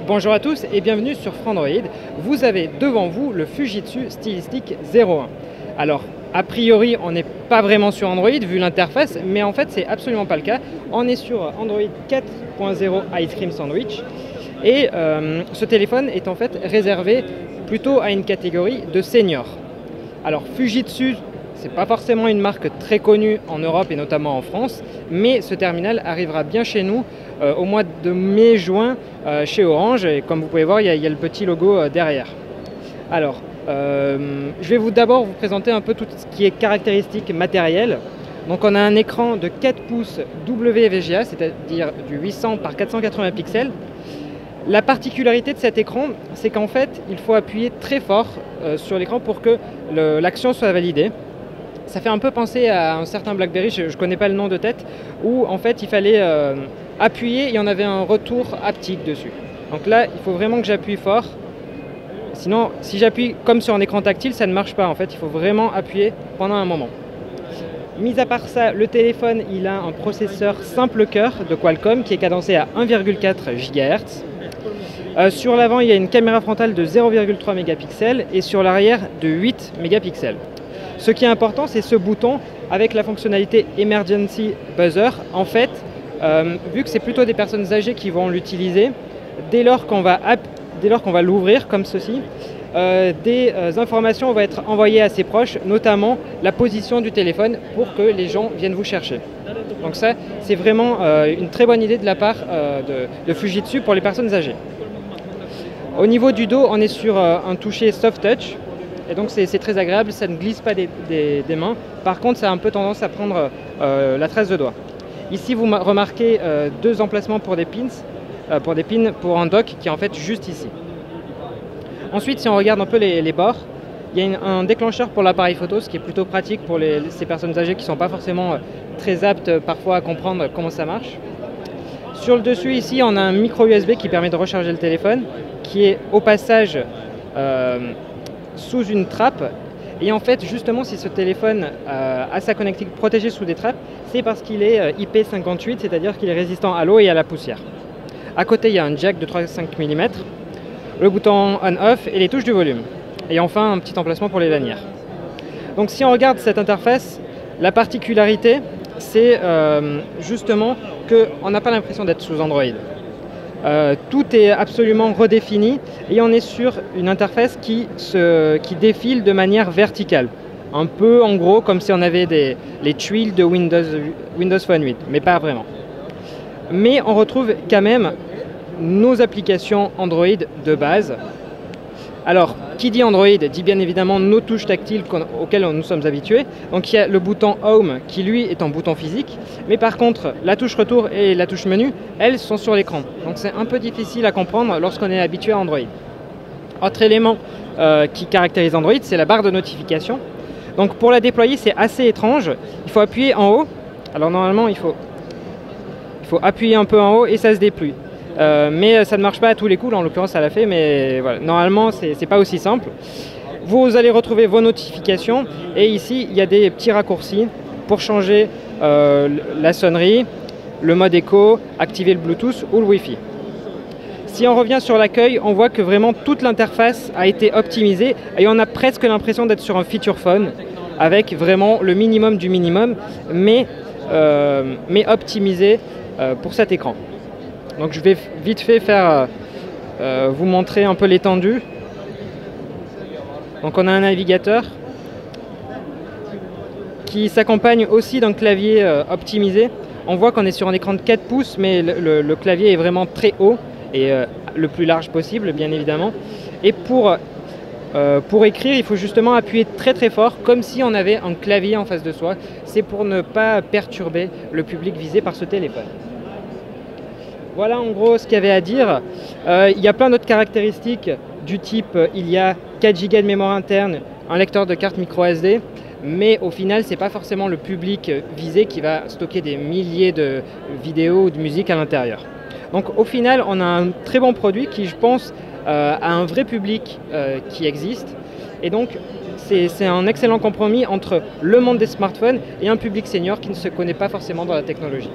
Bonjour à tous et bienvenue sur Frandroid. Vous avez devant vous le Fujitsu Stylistic 01. Alors, a priori, on n'est pas vraiment sur Android vu l'interface, mais en fait, c'est absolument pas le cas. On est sur Android 4.0 Ice Cream Sandwich et ce téléphone est en fait réservé plutôt à une catégorie de seniors. Alors, Fujitsu, c'est pas forcément une marque très connue en Europe et notamment en France, mais ce terminal arrivera bien chez nous au mois de mai-juin chez Orange. Et comme vous pouvez voir, il y a le petit logo derrière. Alors, je vais d'abord vous présenter un peu tout ce qui est caractéristique matérielle. Donc on a un écran de 4 pouces WVGA, c'est-à-dire du 800 par 480 pixels. La particularité de cet écran, c'est qu'en fait, il faut appuyer très fort sur l'écran pour que l'action soit validée. Ça fait un peu penser à un certain BlackBerry, je ne connais pas le nom de tête, où en fait il fallait appuyer et on avait un retour haptique dessus. Donc là, il faut vraiment que j'appuie fort. Sinon, si j'appuie comme sur un écran tactile, ça ne marche pas. En fait, il faut vraiment appuyer pendant un moment. Mis à part ça, le téléphone, il a un processeur simple cœur de Qualcomm qui est cadencé à 1,4 GHz. Sur l'avant, il y a une caméra frontale de 0,3 mégapixels et sur l'arrière de 8 mégapixels. Ce qui est important, c'est ce bouton avec la fonctionnalité Emergency Buzzer. En fait, vu que c'est plutôt des personnes âgées qui vont l'utiliser, dès lors qu'on va l'ouvrir comme ceci, des informations vont être envoyées à ses proches, notamment la position du téléphone pour que les gens viennent vous chercher. Donc ça, c'est vraiment une très bonne idée de la part de Fujitsu pour les personnes âgées. Au niveau du dos, on est sur un toucher soft touch. Et donc c'est très agréable, ça ne glisse pas des mains. Par contre, ça a un peu tendance à prendre la trace de doigt. Ici, vous remarquez deux emplacements pour des pins, pour un dock qui est en fait juste ici. Ensuite, si on regarde un peu les bords, il y a un déclencheur pour l'appareil photo, ce qui est plutôt pratique pour ces personnes âgées qui ne sont pas forcément très aptes parfois à comprendre comment ça marche. Sur le dessus, ici, on a un micro USB qui permet de recharger le téléphone, qui est au passage sous une trappe. Et en fait, justement, si ce téléphone a sa connectique protégée sous des trappes, c'est parce qu'il est IP58, c'est-à-dire qu'il est résistant à l'eau et à la poussière. À côté, il y a un jack de 3,5 mm, le bouton on-off et les touches du volume. Et enfin, un petit emplacement pour les lanières. Donc si on regarde cette interface, la particularité, c'est justement qu'on n'a pas l'impression d'être sous Android. Tout est absolument redéfini et on est sur une interface qui défile de manière verticale. Un peu en gros comme si on avait les tuiles de Windows Phone 8, mais pas vraiment. Mais on retrouve quand même nos applications Android de base. Alors, qui dit Android dit bien évidemment nos touches tactiles auxquelles nous sommes habitués. Donc il y a le bouton Home qui lui est en bouton physique, mais par contre la touche retour et la touche menu, elles sont sur l'écran. Donc c'est un peu difficile à comprendre lorsqu'on est habitué à Android. Autre élément qui caractérise Android, c'est la barre de notification. Donc pour la déployer, c'est assez étrange. Il faut appuyer en haut. Alors normalement, il faut appuyer un peu en haut et ça se déploie. Mais ça ne marche pas à tous les coups, là, en l'occurrence ça l'a fait, mais voilà. Normalement c'est pas aussi simple. Vous allez retrouver vos notifications et ici il y a des petits raccourcis pour changer la sonnerie, le mode écho, activer le Bluetooth ou le Wi-Fi. Si on revient sur l'accueil, on voit que vraiment toute l'interface a été optimisée et on a presque l'impression d'être sur un feature phone avec vraiment le minimum du minimum, mais optimisé pour cet écran. Donc je vais vite fait vous montrer un peu l'étendue. Donc on a un navigateur qui s'accompagne aussi d'un clavier optimisé. On voit qu'on est sur un écran de 4 pouces, mais le clavier est vraiment très haut et le plus large possible, bien évidemment. Et pour écrire, il faut justement appuyer très très fort, comme si on avait un clavier en face de soi. C'est pour ne pas perturber le public visé par ce téléphone. Voilà en gros ce qu'il y avait à dire. Il y a plein d'autres caractéristiques du type, il y a 4 Go de mémoire interne, un lecteur de carte micro SD, mais au final, ce n'est pas forcément le public visé qui va stocker des milliers de vidéos ou de musique à l'intérieur. Donc au final, on a un très bon produit qui, je pense, a un vrai public qui existe. Et donc, c'est un excellent compromis entre le monde des smartphones et un public senior qui ne se connaît pas forcément dans la technologie.